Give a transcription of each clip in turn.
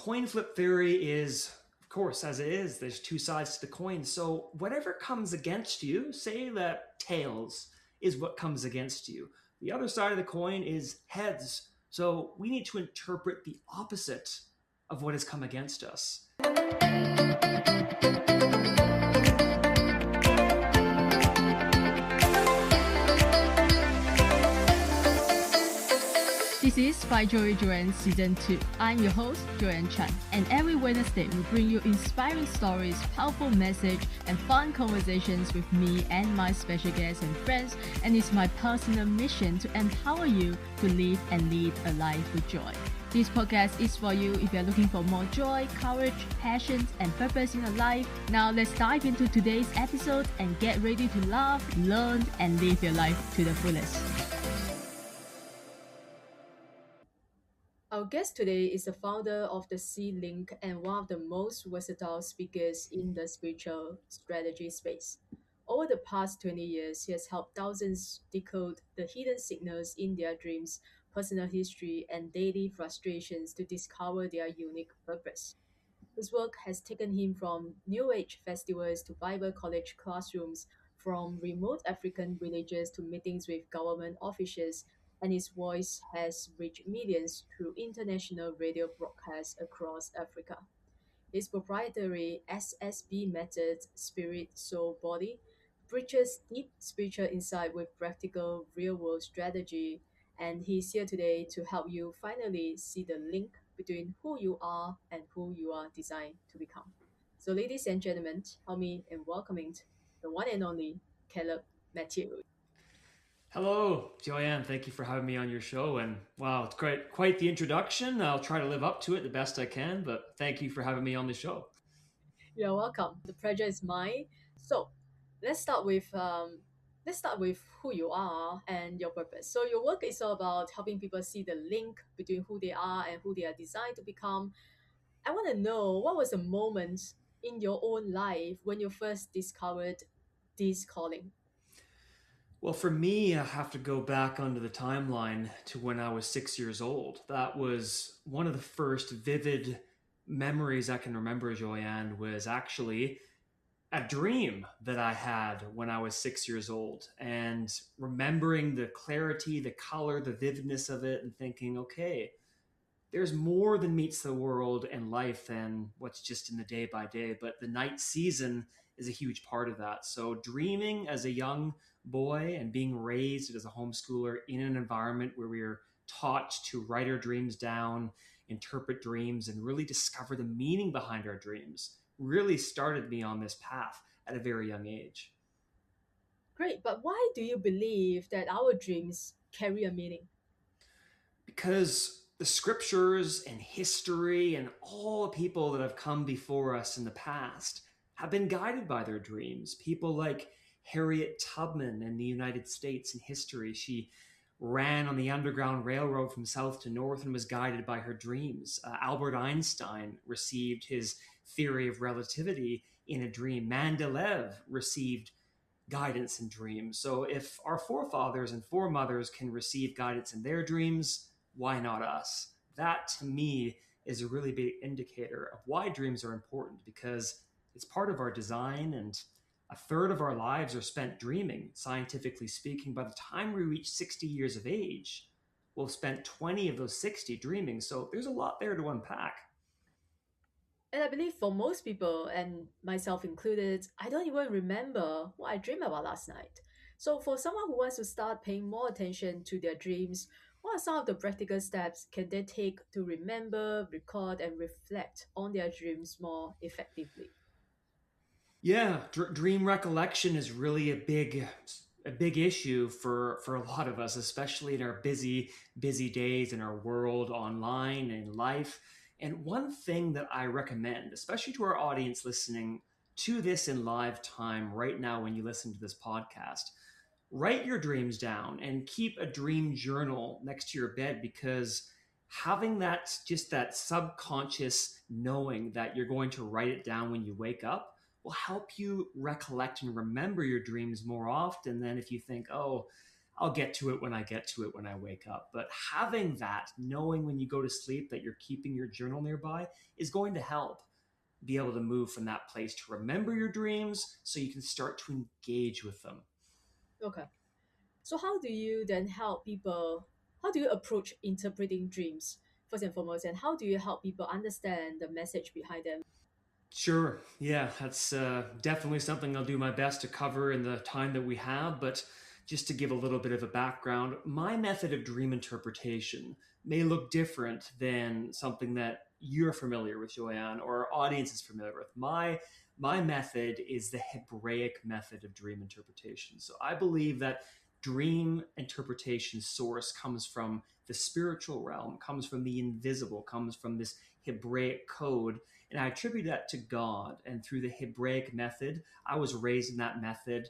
coin flip theory is, of course, as it is, there's two sides to the coin. So whatever comes against you, say that tails is what comes against you. The other side of the coin is heads. So we need to interpret the opposite of what has come against us. This is By Joey Joanne Season 2. I'm your host, Joanne Chan, and every Wednesday we bring you inspiring stories, powerful message, and fun conversations with me and my special guests and friends, and it's my personal mission to empower you to live and lead a life with joy. This podcast is for you if you're looking for more joy, courage, passion, and purpose in your life. Now let's dive into today's episode and get ready to laugh, learn, and live your life to the fullest. Our guest today is the founder of the C-Link and one of the most versatile speakers in the spiritual strategy space. Over the past 20 years, he has helped thousands decode the hidden signals in their dreams, personal history, and daily frustrations to discover their unique purpose. His work has taken him from New Age festivals to Bible college classrooms, from remote African villages to meetings with government officials, and his voice has reached millions through international radio broadcasts across Africa. His proprietary SSB method, Spirit, Soul, Body, bridges deep spiritual insight with practical real world strategy. And he's here today to help you finally see the link between who you are and who you are designed to become. So, ladies and gentlemen, help me in welcoming the one and only Caleb Matthew. Hello, Joanne. Thank you for having me on your show. And wow, it's quite the introduction. I'll try to live up to it the best I can, but thank you for having me on the show. You're welcome. The pleasure is mine. So, let's start with who you are and your purpose. So, your work is all about helping people see the link between who they are and who they are designed to become. I want to know what was the moment in your own life when you first discovered this calling. Well, for me, I have to go back onto the timeline to when I was 6 years old. That was one of the first vivid memories I can remember, Joanne, was actually a dream that I had when I was 6 years old, and remembering the clarity, the color, the vividness of it, and thinking, okay, there's more than meets the world and life than what's just in the day by day. But the night season is a huge part of that. So dreaming as a young boy and being raised as a homeschooler in an environment where we are taught to write our dreams down, interpret dreams, and really discover the meaning behind our dreams really started me on this path at a very young age. Great, but why do you believe that our dreams carry a meaning? Because the scriptures and history and all the people that have come before us in the past have been guided by their dreams. People like Harriet Tubman in the United States in history. She ran on the Underground Railroad from south to north and was guided by her dreams. Albert Einstein received his theory of relativity in a dream. Mendeleev received guidance in dreams. So if our forefathers and foremothers can receive guidance in their dreams, why not us? That to me is a really big indicator of why dreams are important, because it's part of our design, and a third of our lives are spent dreaming. Scientifically speaking, by the time we reach 60 years of age, we'll have spent 20 of those 60 dreaming. So there's a lot there to unpack. And I believe for most people, and myself included, I don't even remember what I dreamed about last night. So, for someone who wants to start paying more attention to their dreams, what are some of the practical steps can they take to remember, record, and reflect on their dreams more effectively? Yeah, dream recollection is really a big issue for a lot of us, especially in our busy days in our world online and life. And one thing that I recommend, especially to our audience listening to this in live time right now when you listen to this podcast, write your dreams down and keep a dream journal next to your bed, because having that subconscious knowing that you're going to write it down when you wake up will help you recollect and remember your dreams more often than if you think, oh, I'll get to it when I get to it when I wake up. But having that, knowing when you go to sleep that you're keeping your journal nearby, is going to help be able to move from that place to remember your dreams so you can start to engage with them. Okay. So how do you then help people? How do you approach interpreting dreams first and foremost, and how do you help people understand the message behind them? Sure. Yeah, that's definitely something I'll do my best to cover in the time that we have. But just to give a little bit of a background, my method of dream interpretation may look different than something that you're familiar with, Joanne, or our audience is familiar with. My method is the Hebraic method of dream interpretation. So I believe that dream interpretation source comes from the spiritual realm, comes from the invisible, comes from this Hebraic code, and I attribute that to God. And through the Hebraic method, I was raised in that method,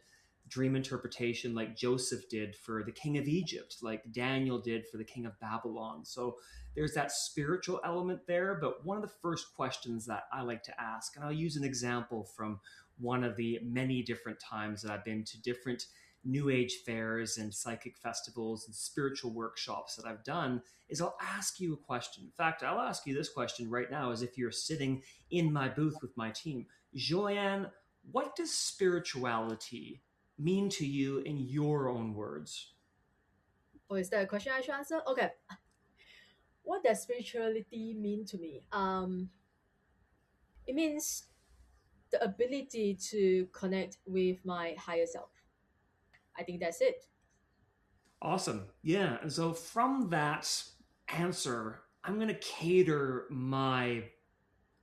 dream interpretation, like Joseph did for the king of Egypt, like Daniel did for the king of Babylon. So there's that spiritual element there. But one of the first questions that I like to ask, and I'll use an example from one of the many different times that I've been to different new age fairs and psychic festivals and spiritual workshops that I've done, is I'll ask you a question. In fact, I'll ask you this question right now as if you're sitting in my booth with my team. Joanne, what does spirituality mean to you in your own words? Or is that a question I should answer? Okay. What does spirituality mean to me? It means the ability to connect with my higher self. I think that's it. Awesome. Yeah. And so from that answer, I'm going to cater my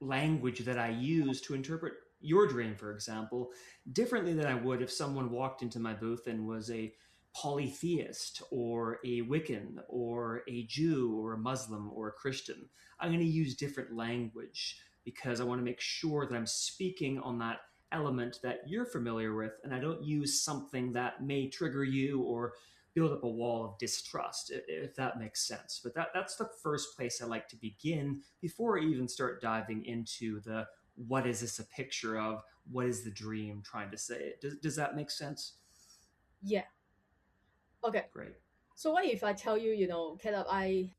language that I use to interpret your dream, for example, differently than I would if someone walked into my booth and was a polytheist or a Wiccan or a Jew or a Muslim or a Christian. I'm going to use different language because I want to make sure that I'm speaking on that element that you're familiar with, and I don't use something that may trigger you or build up a wall of distrust, if that makes sense. But that's the first place I like to begin before I even start diving into the what is this a picture of? What is the dream trying to say? Does that make sense? Yeah. Okay. Great. So what if I tell you, Caleb, I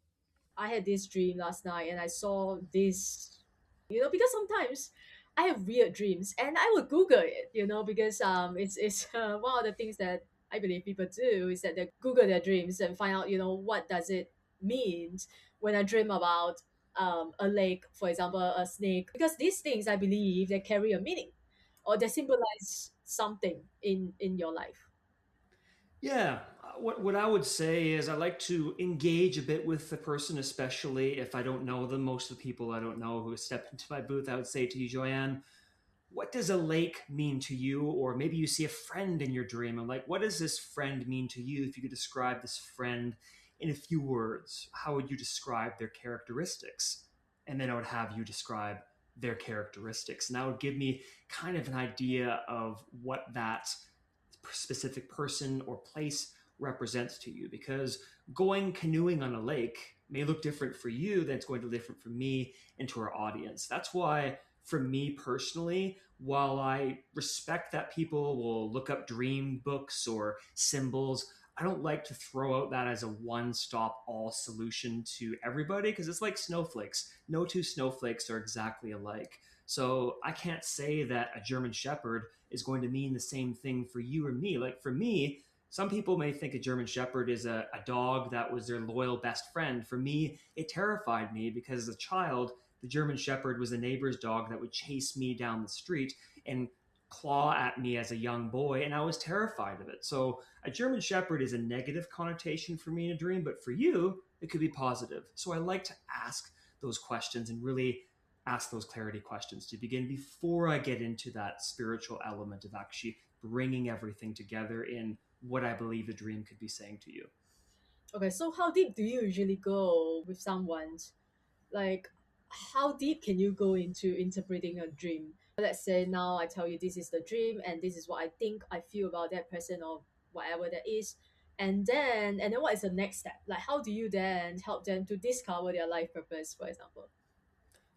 had this dream last night and I saw this, because sometimes I have weird dreams and I would Google it, because it's one of the things that I believe people do is that they Google their dreams and find out, what does it mean when I dream about a lake, for example, a snake, because these things I believe they carry a meaning or they symbolize something in your life. Yeah, what I would say is I like to engage a bit with the person, especially if I don't know them. Most of the people I don't know who step into my booth, I would say to you, Joanne, what does a lake mean to you? Or maybe you see a friend in your dream. I'm like, what does this friend mean to you? If you could describe this friend in a few words, how would you describe their characteristics? And then I would have you describe their characteristics. And that would give me kind of an idea of what that specific person or place represents to you, because going canoeing on a lake may look different for you than it's going to look different for me and to our audience. That's why for me personally, while I respect that people will look up dream books or symbols, I don't like to throw out that as a one stop all solution to everybody, because it's like snowflakes. No two snowflakes are exactly alike. So I can't say that a German Shepherd is going to mean the same thing for you or me. Like for me, some people may think a German Shepherd is a dog that was their loyal best friend. For me, it terrified me because as a child, the German Shepherd was a neighbor's dog that would chase me down the street and claw at me as a young boy, and I was terrified of it. So a German Shepherd is a negative connotation for me in a dream, but for you, it could be positive. So I like to ask those questions and really ask those clarity questions to begin before I get into that spiritual element of actually bringing everything together in what I believe the dream could be saying to you. Okay, so how deep do you usually go with someone? Like, how deep can you go into interpreting a dream? Let's say now I tell you this is the dream and this is what I think I feel about that person or whatever that is. And then what is the next step? Like how do you then help them to discover their life purpose, for example?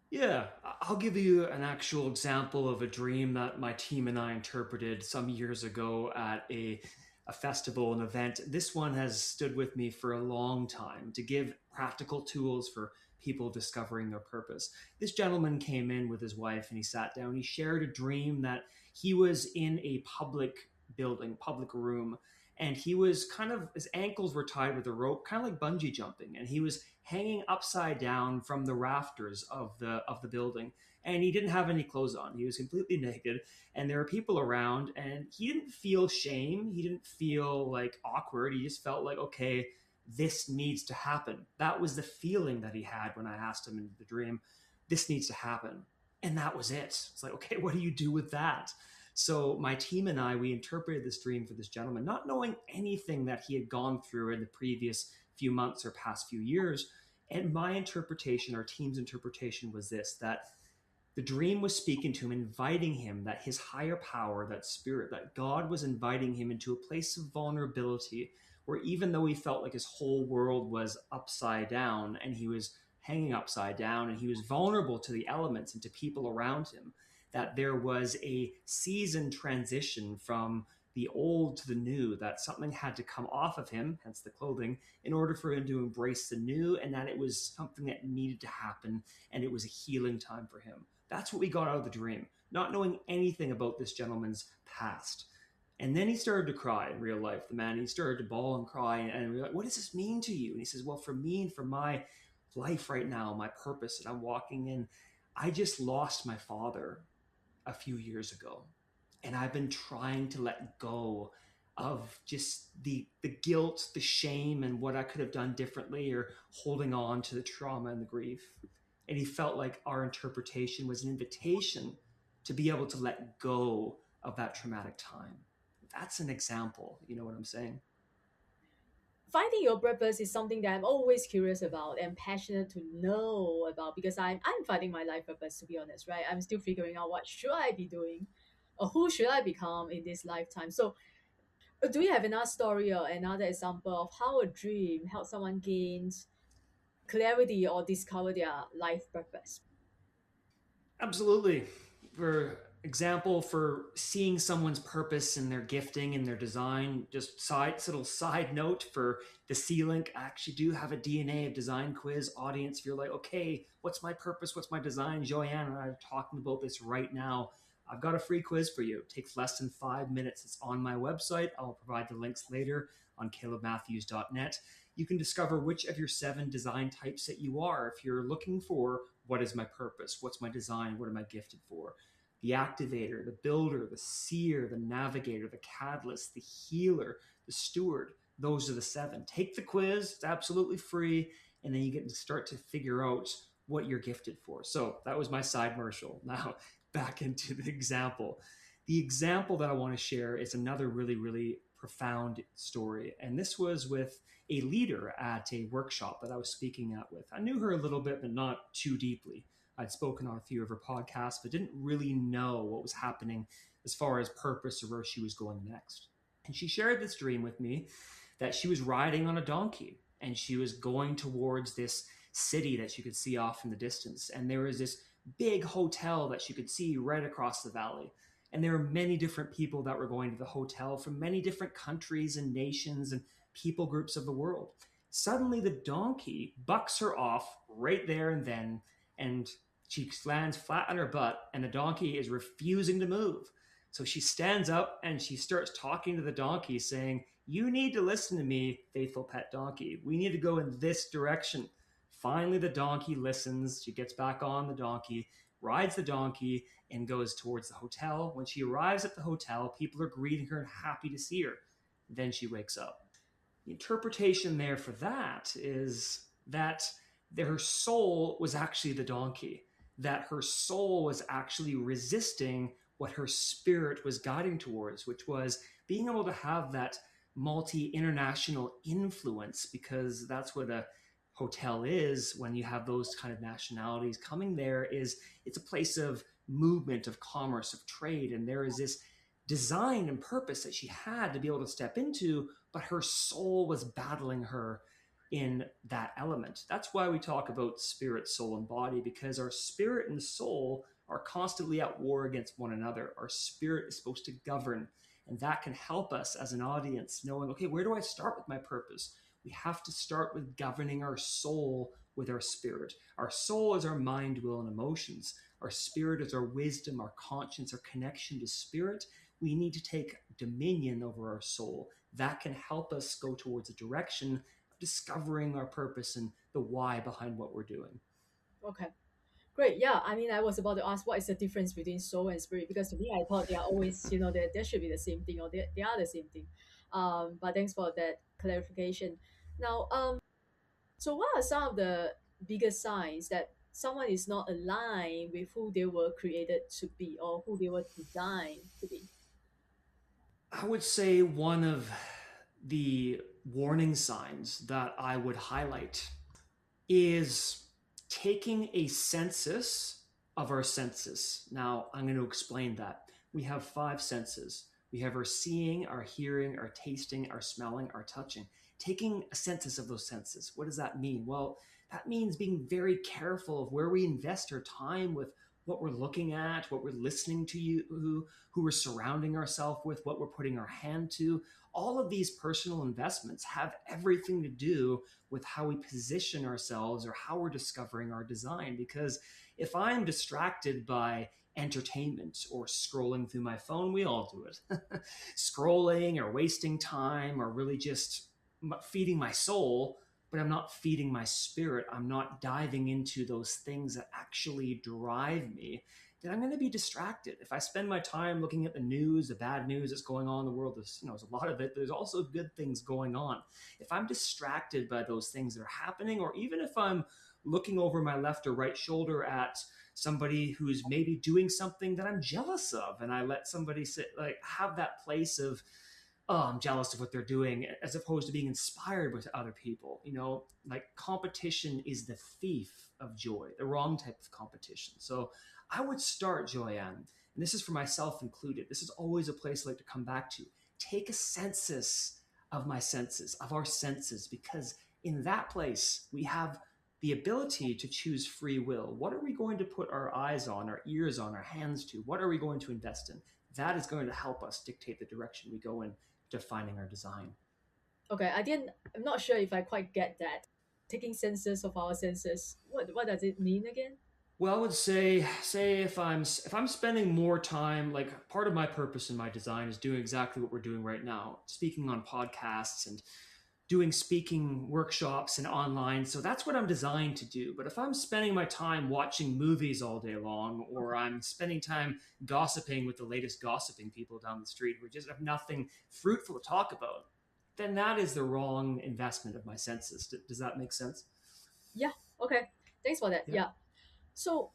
Yeah, I'll give you an actual example of a dream that my team and I interpreted some years ago at a a festival, an event. This one has stood with me for a long time to give practical tools for people discovering their purpose. This gentleman came in with his wife and he sat down. He shared a dream that he was in a public building, public room, and he was kind of, his ankles were tied with a rope, kind of like bungee jumping, and he was hanging upside down from the rafters of the building, and he didn't have any clothes on. He was completely naked, and there were people around, and he didn't feel shame. He didn't feel like awkward. He just felt like, okay, this needs to happen. That was the feeling that he had when I asked him in the dream, this needs to happen. And that was it. It's like, okay, what do you do with that? So my team and I, we interpreted this dream for this gentleman, not knowing anything that he had gone through in the previous few months or past few years. And my interpretation, our team's interpretation was this, that the dream was speaking to him, inviting him, that his higher power, that spirit, that God was inviting him into a place of vulnerability where even though he felt like his whole world was upside down and he was hanging upside down and he was vulnerable to the elements and to people around him, that there was a season transition from the old to the new, that something had to come off of him, hence the clothing, in order for him to embrace the new, and that it was something that needed to happen and it was a healing time for him. That's what we got out of the dream, not knowing anything about this gentleman's past. And then he started to cry in real life. The man, he started to bawl and cry. And we're like, what does this mean to you? And he says, well, for me and for my life right now, my purpose that I'm walking in, I just lost my father a few years ago. And I've been trying to let go of just the guilt, the shame, and what I could have done differently, or holding on to the trauma and the grief. And he felt like our interpretation was an invitation to be able to let go of that traumatic time. That's an example. You know what I'm saying? Finding your purpose is something that I'm always curious about and passionate to know about, because I'm finding my life purpose, to be honest, right? I'm still figuring out what should I be doing or who should I become in this lifetime. So do you have another story or another example of how a dream helps someone gain clarity or discover their life purpose? Absolutely. For example, for seeing someone's purpose in their gifting and their design, just little side note for the C-Link, I actually do have a DNA of design quiz audience. If you're like, okay, what's my purpose? What's my design? Joanne and I are talking about this right now. I've got a free quiz for you. It takes less than 5 minutes. It's on my website. I'll provide the links later on calebmatthews.net. You can discover which of your 7 design types that you are. If you're looking for what is my purpose, what's my design, what am I gifted for, the activator, the builder, the seer, the navigator, the catalyst, the healer, the steward, those are the 7. Take the quiz, it's absolutely free, and then you get to start to figure out what you're gifted for. So that was my side commercial. Now back into the example. The example that I want to share is another really, really profound story. And this was with a leader at a workshop that I was speaking at with. I knew her a little bit, but not too deeply. I'd spoken on a few of her podcasts, but didn't really know what was happening as far as purpose or where she was going next. And she shared this dream with me that she was riding on a donkey and she was going towards this city that she could see off in the distance. And there was this big hotel that she could see right across the valley. And there were many different people that were going to the hotel from many different countries and nations and people groups of the world. Suddenly, the donkey bucks her off right there and then, and she lands flat on her butt, and the donkey is refusing to move. So she stands up and she starts talking to the donkey, saying, you need to listen to me, faithful pet donkey. We need to go in this direction. Finally, the donkey listens. She gets back on the donkey, rides the donkey, and goes towards the hotel. When she arrives at the hotel, people are greeting her and happy to see her. Then she wakes up. The interpretation there for that is that her soul was actually the donkey, that her soul was actually resisting what her spirit was guiding towards, which was being able to have that multi-international influence, because that's what a hotel is when you have those kind of nationalities coming there. Is it's a place of movement, of commerce, of trade, and there is this design and purpose that she had to be able to step into, but her soul was battling her in that element. That's why we talk about spirit, soul, and body, because our spirit and soul are constantly at war against one another. Our spirit is supposed to govern And that can help us as an audience knowing, okay, where do I start with my purpose? We have to start with governing our soul with our spirit. Our soul is our mind, will, and emotions. Our spirit is our wisdom, our conscience, our connection to spirit. We need to take dominion over our soul. That can help us go towards a direction of discovering our purpose and the why behind what we're doing. Okay. Great. Yeah. I mean, I was about to ask what is the difference between soul and spirit because to me, I thought they are always, there should be the same thing or they are the same thing. But thanks for that clarification. Now, so what are some of the biggest signs that someone is not aligned with who they were created to be or who they were designed to be? I would say one of the warning signs that I would highlight is taking a census of our senses. Now, I'm going to explain that. We have five senses. We have our seeing, our hearing, our tasting, our smelling, our touching. Taking a census of those senses. What does that mean? Well, that means being very careful of where we invest our time with what we're looking at, what we're listening to, who we're surrounding ourselves with, what we're putting our hand to. All of these personal investments have everything to do with how we position ourselves or how we're discovering our design. Because if I'm distracted by entertainment or scrolling through my phone, we all do it. Scrolling or wasting time or really just feeding my soul, but I'm not feeding my spirit. I'm not diving into those things that actually drive me. Then I'm going to be distracted. If I spend my time looking at the news, the bad news that's going on in the world, there's a lot of it. There's also good things going on. If I'm distracted by those things that are happening, or even if I'm looking over my left or right shoulder at somebody who's maybe doing something that I'm jealous of, and I let somebody have that place of, oh, I'm jealous of what they're doing, as opposed to being inspired with other people. Like competition is the thief of joy, the wrong type of competition. So I would start, Joyanne, and this is for myself included. This is always a place I like to come back to. Take a census of my senses, of our senses, because in that place we have the ability to choose free will. What are we going to put our eyes on, our ears on, our hands to? What are we going to invest in? That is going to help us dictate the direction we go in defining our design. Okay, I'm not sure if I quite get that. Taking senses of our senses. What does it mean again? Well, I would say if I'm spending more time, like part of my purpose in my design is doing exactly what we're doing right now, speaking on podcasts and doing speaking workshops and online. So that's what I'm designed to do. But if I'm spending my time watching movies all day long, or I'm spending time gossiping with the latest gossiping people down the street who just have nothing fruitful to talk about, then that is the wrong investment of my senses. Does that make sense? Yeah, okay. Thanks for that. Yeah. Yeah. So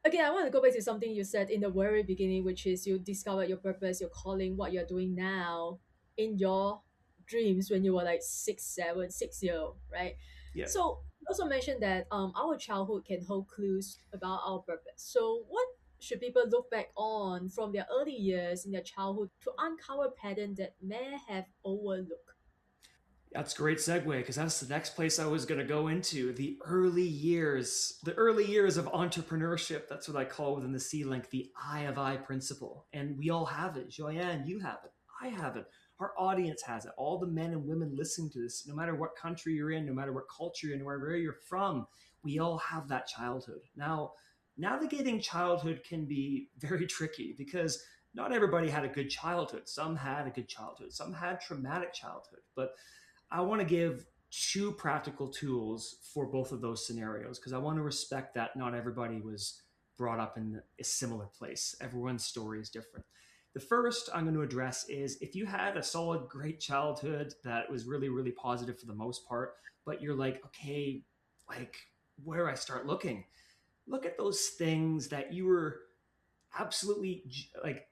again, I want to go back to something you said in the very beginning, which is you discovered your purpose, your calling, what you're doing now in your dreams when you were like 6, 7, 6 year old, right? Yeah. So you also mentioned that our childhood can hold clues about our purpose. So what should people look back on from their early years in their childhood to uncover patterns that may have overlooked? That's a great segue because that's the next place I was going to go into. The early years of entrepreneurship. That's what I call within the C Link the I of I principle. And we all have it. Joyanne, you have it. I have it. Our audience has it. All the men and women listening to this, no matter what country you're in, no matter what culture you're in, wherever you're from, we all have that childhood. Now, navigating childhood can be very tricky because not everybody had a good childhood. Some had a good childhood, some had traumatic childhood. But I want to give two practical tools for both of those scenarios because I want to respect that not everybody was brought up in a similar place. Everyone's story is different. The first I'm going to address is if you had a solid, great childhood that was really, really positive for the most part, but you're like, okay, like, where do I start looking? Look at those things that you were absolutely like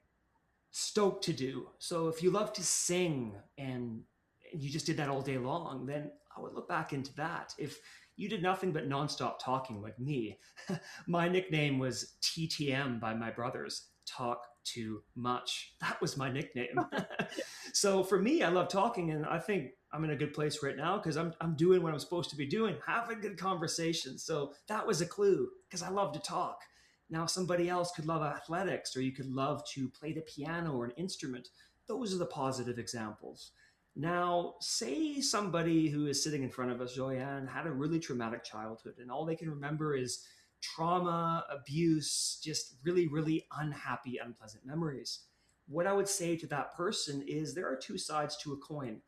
stoked to do. So if you love to sing and you just did that all day long, then I would look back into that. If you did nothing but nonstop talking like me, my nickname was TTM by my brothers, talk too much. That was my nickname. So for me, I love talking, and I think I'm in a good place right now because I'm doing what I'm supposed to be doing, having good conversations. So that was a clue because I love to talk. Now, somebody else could love athletics, or you could love to play the piano or an instrument. those are the positive examples. Now, say somebody who is sitting in front of us, Joyanne, had a really traumatic childhood, and all they can remember is trauma, abuse, just really, really unhappy, unpleasant memories. What I would say to that person is there are two sides to a coin.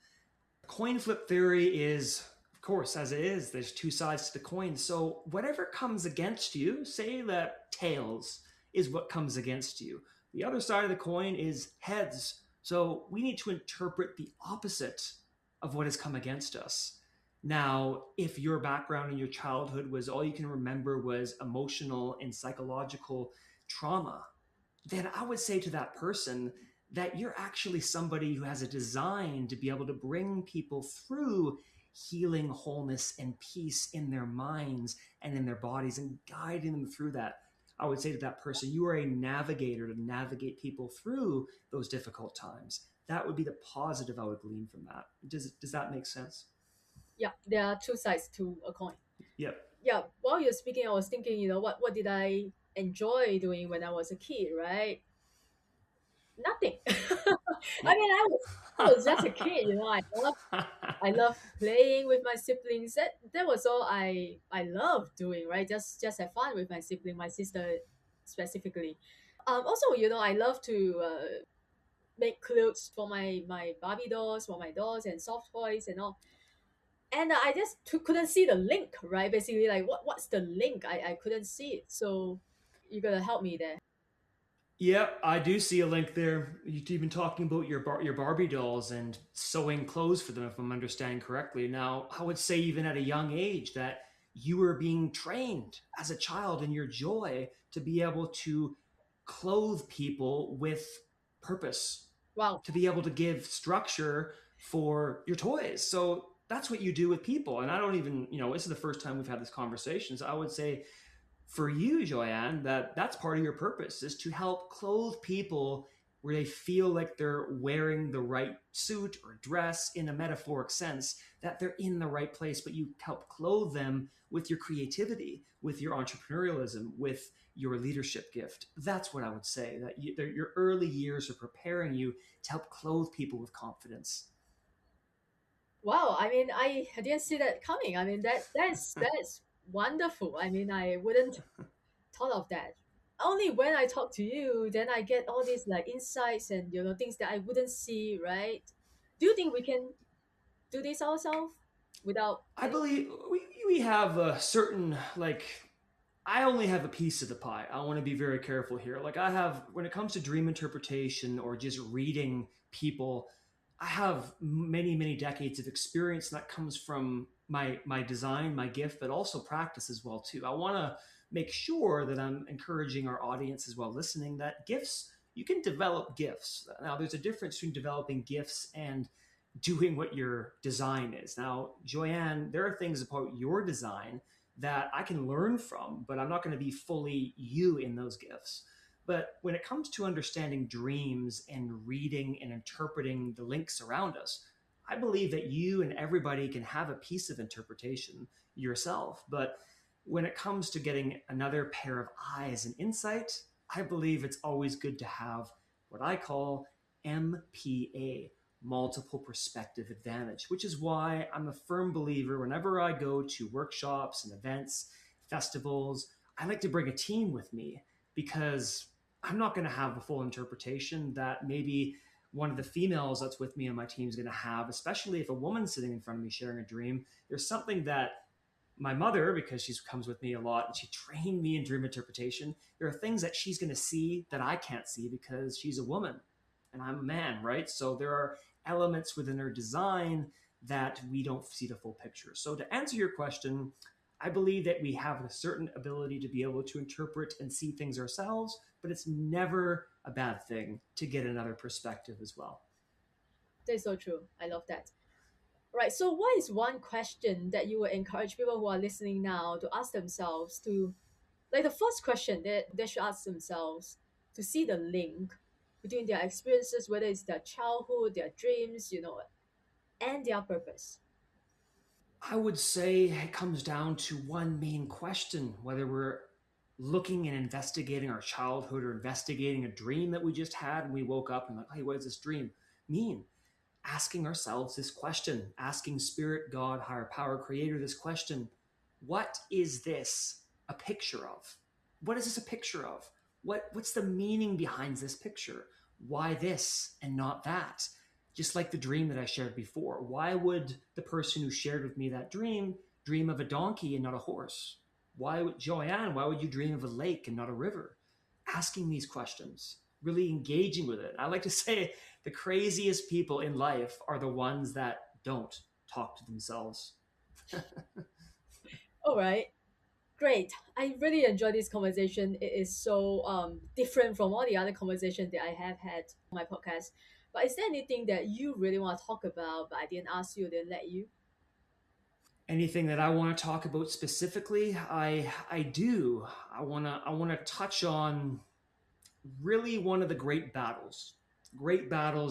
Coin flip theory is, of course, as it is, there's two sides to the coin. So whatever comes against you, say that tails is what comes against you. The other side of the coin is heads. So we need to interpret the opposite of what has come against us. Now, if your background in your childhood was all you can remember was emotional and psychological trauma, then I would say to that person that you're actually somebody who has a design to be able to bring people through healing, wholeness, and peace in their minds and in their bodies and guiding them through that. I would say to that person, you are a navigator to navigate people through those difficult times. That would be the positive I would glean from that. Does that make sense? Yeah, there are two sides to a coin. Yep. Yeah, while you're speaking, I was thinking, what did I enjoy doing when I was a kid, right? Nothing. I mean, I was just a kid, I love playing with my siblings. That was all I loved doing, right? Just have fun with my sibling, my sister specifically. Also, I love to make clothes for my Barbie dolls, for my dolls, and soft toys and all. And I just couldn't see the link, right? Basically, like what's the link? I couldn't see it. So you gotta help me there. Yep, I do see a link there. You've been talking about your Barbie dolls and sewing clothes for them, if I'm understanding correctly. Now, I would say even at a young age that you were being trained as a child in your joy to be able to clothe people with purpose, Wow. to be able to give structure for your toys. So that's what you do with people. And I don't even, this is the first time we've had this conversation. So I would say for you, Joyanne, that's part of your purpose is to help clothe people where they feel like they're wearing the right suit or dress in a metaphoric sense, that they're in the right place, but you help clothe them with your creativity, with your entrepreneurialism, with your leadership gift. That's what I would say, that your early years are preparing you to help clothe people with confidence. Wow. I mean, I didn't see that coming. I mean, that's wonderful. I mean, I wouldn't thought of that. Only when I talk to you, then I get all these like insights and things that I wouldn't see, right? Do you think we can do this ourselves without I any? believe we have a certain, like, I only have a piece of the pie. I want to be very careful here. Like, I have, when it comes to dream interpretation or just reading people, I have many, many decades of experience, and that comes from my design, my gift, but also practice as well too. I want to make sure that I'm encouraging our audience as well listening that gifts, you can develop gifts. Now, there's a difference between developing gifts and doing what your design is. Now, Joyanne, there are things about your design that I can learn from, but I'm not going to be fully you in those gifts. But when it comes to understanding dreams and reading and interpreting the links around us, I believe that you and everybody can have a piece of interpretation yourself. But when it comes to getting another pair of eyes and insight, I believe it's always good to have what I call MPA, multiple perspective advantage, which is why I'm a firm believer whenever I go to workshops and events, festivals, I like to bring a team with me because I'm not going to have the full interpretation that maybe one of the females that's with me on my team is going to have, especially if a woman's sitting in front of me sharing a dream. There's something that my mother, because she comes with me a lot and she trained me in dream interpretation, there are things that she's going to see that I can't see because she's a woman and I'm a man, right? So there are elements within her design that we don't see the full picture. So to answer your question, I believe that we have a certain ability to be able to interpret and see things ourselves, but it's never a bad thing to get another perspective as well. That's so true. I love that. Right. So, what is one question that you would encourage people who are listening now to ask themselves to, like the first question that they should ask themselves to see the link between their experiences, whether it's their childhood, their dreams, and their purpose? I would say it comes down to one main question, whether we're looking and investigating our childhood or investigating a dream that we just had and we woke up and like, hey, what is this dream? mean? Asking ourselves this question, asking Spirit, God, higher power, Creator this question: what is this a picture of? What is this a picture of? What's the meaning behind this picture? Why this and not that? Just like the dream that I shared before. Why would the person who shared with me that dream of a donkey and not a horse? Why would Joanne, why would you dream of a lake and not a river? Asking these questions, really engaging with it. I like to say the craziest people in life are the ones that don't talk to themselves. All right. Great. I really enjoy this conversation. It is so different from all the other conversations that I have had on my podcast. But is there anything that you really want to talk about, but I didn't ask you, didn't let you? Anything that I want to talk about specifically, I do. I want to touch on really one of the great battles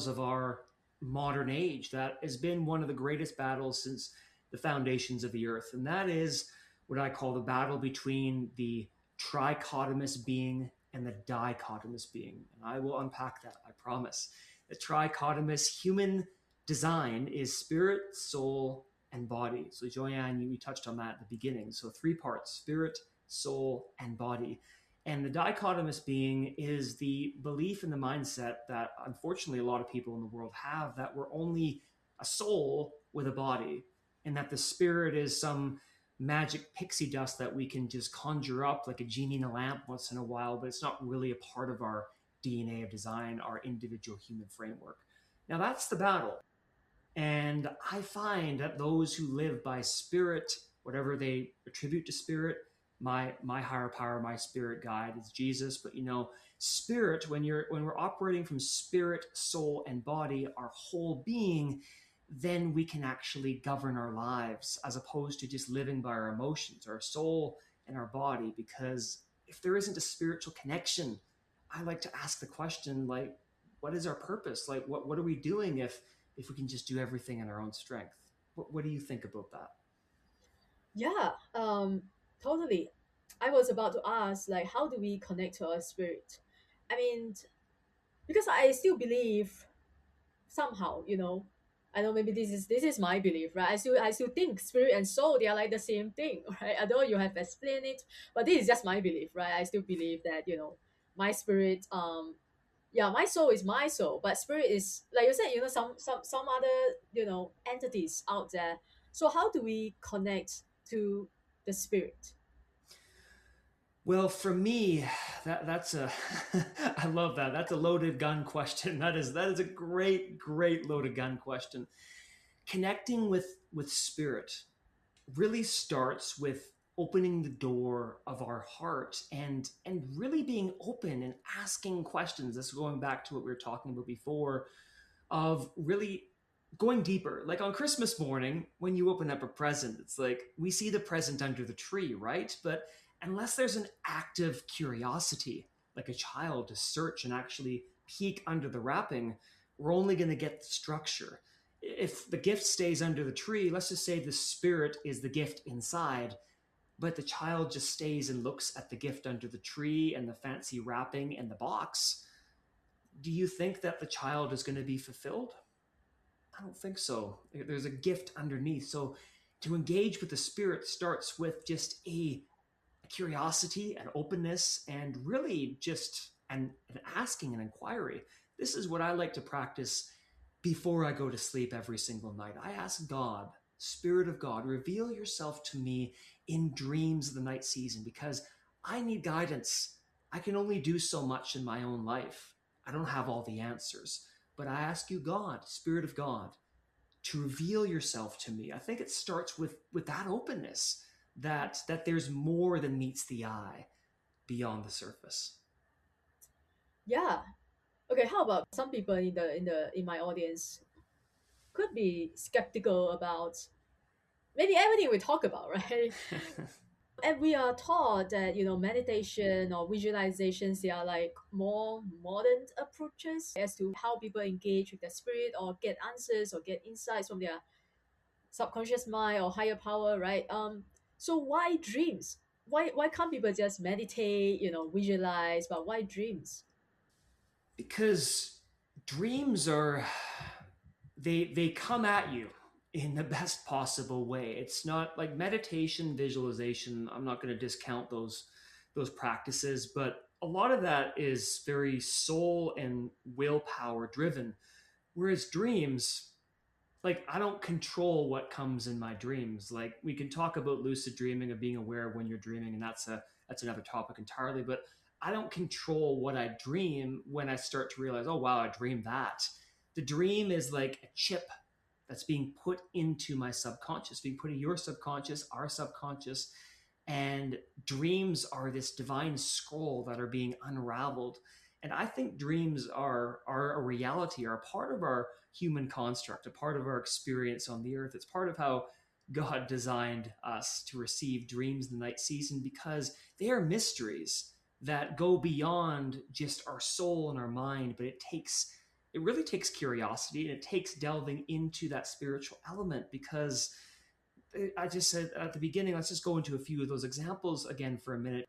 of our modern age that has been one of the greatest battles since the foundations of the earth. And that is what I call the battle between the trichotomous being and the dichotomous being. And I will unpack that, I promise. The trichotomous human design is spirit, soul, and body. So, Joanne, you touched on that at the beginning. So, three parts: spirit, soul, and body. And the dichotomous being is the belief and the mindset that unfortunately a lot of people in the world have, that we're only a soul with a body, and that the spirit is some magic pixie dust that we can just conjure up like a genie in a lamp once in a while, but it's not really a part of our DNA of design, our individual human framework. Now that's the battle. And I find that those who live by spirit, whatever they attribute to spirit, my higher power, my spirit guide is Jesus. But spirit, when we're operating from spirit, soul, and body, our whole being, then we can actually govern our lives as opposed to just living by our emotions, our soul and our body. Because if there isn't a spiritual connection, I like to ask the question, like, what is our purpose? Like, what are we doing if we can just do everything in our own strength? What do you think about that? Yeah, totally. I was about to ask, like, how do we connect to our spirit? I mean, because I still believe somehow, I know maybe this is my belief, right? I still think spirit and soul, they are like the same thing, right? Although you have explained it, but this is just my belief, right? I still believe that my spirit, yeah, my soul is my soul, but spirit is, like you said, some other entities out there. So how do we connect to the spirit? Well, for me, that's a I love that. That's a loaded gun question. That is a great loaded gun question. Connecting with spirit really starts with opening the door of our heart and really being open and asking questions. This is going back to what we were talking about before, of really going deeper. Like on Christmas morning, when you open up a present, it's like we see the present under the tree, right? But unless there's an active curiosity, like a child to search and actually peek under the wrapping, we're only going to get the structure. If the gift stays under the tree, let's just say the spirit is the gift inside, but the child just stays and looks at the gift under the tree and the fancy wrapping and the box, do you think that the child is going to be fulfilled? I don't think so. There's a gift underneath. So to engage with the spirit starts with just a curiosity, an openness, and really just an asking, an inquiry. This is what I like to practice before I go to sleep every single night. I ask God, Spirit of God, reveal yourself to me in dreams of the night season, because I need guidance. I can only do so much in my own life. I don't have all the answers. But I ask you, God, Spirit of God, to reveal yourself to me. I think it starts with that openness, that there's more than meets the eye beyond the surface. Yeah. Okay, how about some people in my audience could be skeptical about maybe everything we talk about, right? And we are taught that meditation or visualizations, they are like more modern approaches as to how people engage with their spirit or get answers or get insights from their subconscious mind or higher power, right? So why dreams? Why can't people just meditate, visualize, but why dreams? Because dreams are they come at you in the best possible way. It's not like meditation, visualization. I'm not going to discount those practices, but a lot of that is very soul and willpower driven. Whereas dreams, like I don't control what comes in my dreams. Like we can talk about lucid dreaming of being aware of when you're dreaming, and that's another topic entirely. But I don't control what I dream when I start to realize, oh wow, I dreamed that. The dream is like a chip that's being put into my subconscious, being put in your subconscious, our subconscious, and dreams are this divine scroll that are being unraveled. And I think dreams are a reality, are a part of our human construct, a part of our experience on the earth. It's part of how God designed us to receive dreams in the night season because they are mysteries that go beyond just our soul and our mind, but it really takes curiosity and it takes delving into that spiritual element because I just said at the beginning, let's just go into a few of those examples again for a minute.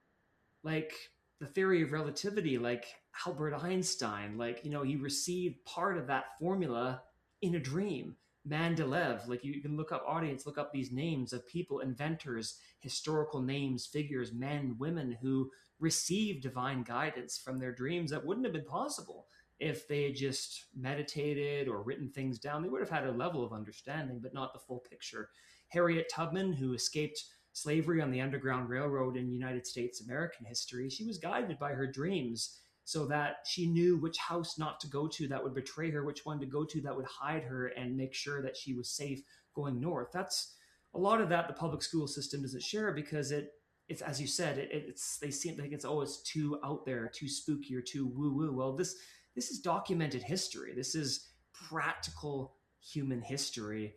Like the theory of relativity, like Albert Einstein, like, he received part of that formula in a dream. Mandelev, like you can look up audience, look up these names of people, inventors, historical names, figures, men, women who received divine guidance from their dreams that wouldn't have been possible if they had just meditated or written things down. They would have had a level of understanding, but not the full picture. Harriet Tubman, who escaped slavery on the Underground Railroad in United States American history, she was guided by her dreams so that she knew which house not to go to that would betray her, which one to go to that would hide her and make sure that she was safe going north. That's a lot of that the public school system doesn't share because it's as you said, it's they seem like it's too out there, too spooky, or too woo woo. Well, this is documented history. This is practical human history,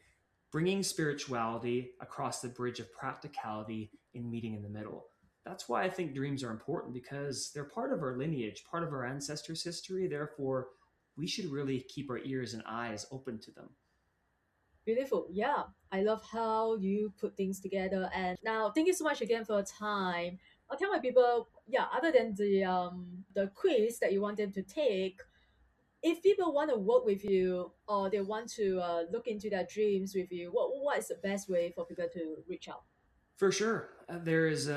bringing spirituality across the bridge of practicality in meeting in the middle. That's why I think dreams are important because they're part of our lineage, part of our ancestors' history. Therefore, we should really keep our ears and eyes open to them. Beautiful. Yeah. I love how you put things together. And now, thank you so much again for your time. I'll tell my people, yeah, other than the quiz that you want them to take, if people want to work with you or they want to look into their dreams with you, what is the best way for people to reach out? For sure. There is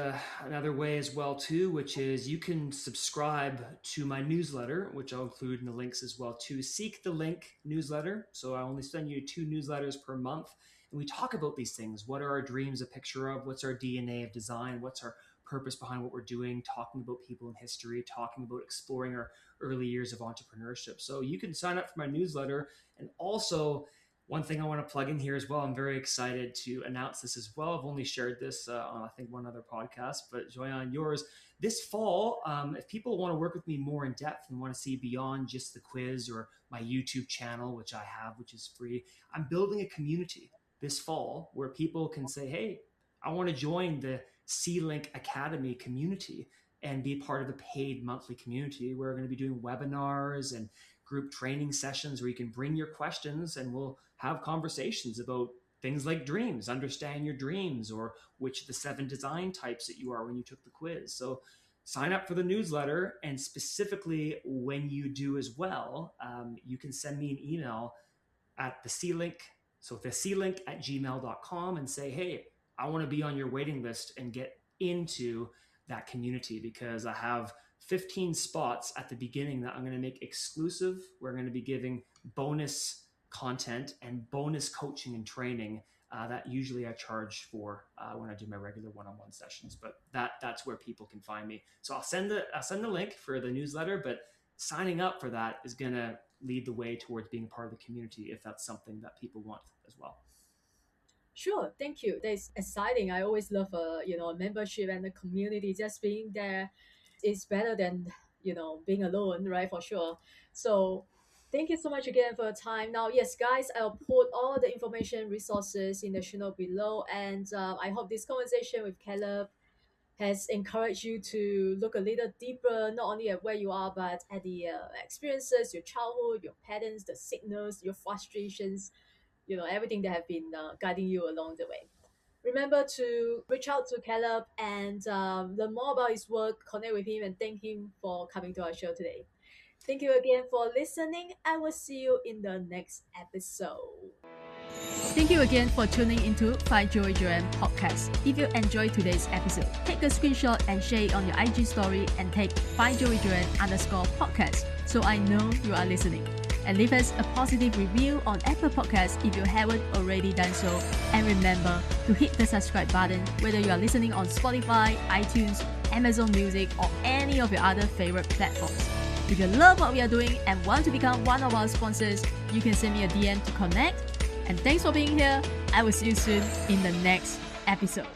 another way as well too, which is you can subscribe to my newsletter, which I'll include in the links as well too. Seek the Link newsletter. So I only send you 2 newsletters per month, and we talk about these things. What are our dreams a picture of? What's our DNA of design? What's our purpose behind what we're doing? Talking about people in history, talking about exploring our early years of entrepreneurship. So you can sign up for my newsletter, and also one thing I want to plug in here as well. I'm very excited to announce this as well. I've only shared this on, I think, one other podcast, but Joya, on yours this fall, if people want to work with me more in depth and want to see beyond just the quiz or my YouTube channel, which I have, which is free, I'm building a community this fall where people can say, hey, I want to join the C-Link Academy community and be part of the paid monthly community. We're going to be doing webinars and group training sessions where you can bring your questions and we'll have conversations about things like dreams, understand your dreams, or which of the 7 design types that you are when you took the quiz. So sign up for the newsletter, and specifically when you do as well, you can send me an email at the C-Link, so the C-Link at gmail.com, and say, hey, I want to be on your waiting list and get into that community because I have 15 spots at the beginning that I'm going to make exclusive. We're going to be giving bonus content and bonus coaching and training that usually I charge for when I do my regular one-on-one sessions. But that's where people can find me. So I'll send the link for the newsletter, but signing up for that is going to lead the way towards being part of the community if that's something that people want as well. Sure, thank you. That's exciting. I always love a membership and the community. Just being there is better than being alone, right? For sure. So thank you so much again for your time. Now, yes, guys, I'll put all the information resources in the show note below, and I hope this conversation with Caleb has encouraged you to look a little deeper, not only at where you are, but at the experiences, your childhood, your patterns, the signals, your frustrations, everything that have been guiding you along the way. Remember to reach out to Caleb and learn more about his work, connect with him, and thank him for coming to our show today. Thank you again for listening. I will see you in the next episode. Thank you again for tuning into Find Joy Joanne podcast. If you enjoyed today's episode, take a screenshot and share it on your IG story and tag findjoyjoanne_podcast so I know you are listening. And leave us a positive review on Apple Podcasts if you haven't already done so. And remember to hit the subscribe button whether you are listening on Spotify, iTunes, Amazon Music, or any of your other favorite platforms. If you love what we are doing and want to become one of our sponsors, you can send me a DM to connect. And thanks for being here. I will see you soon in the next episode.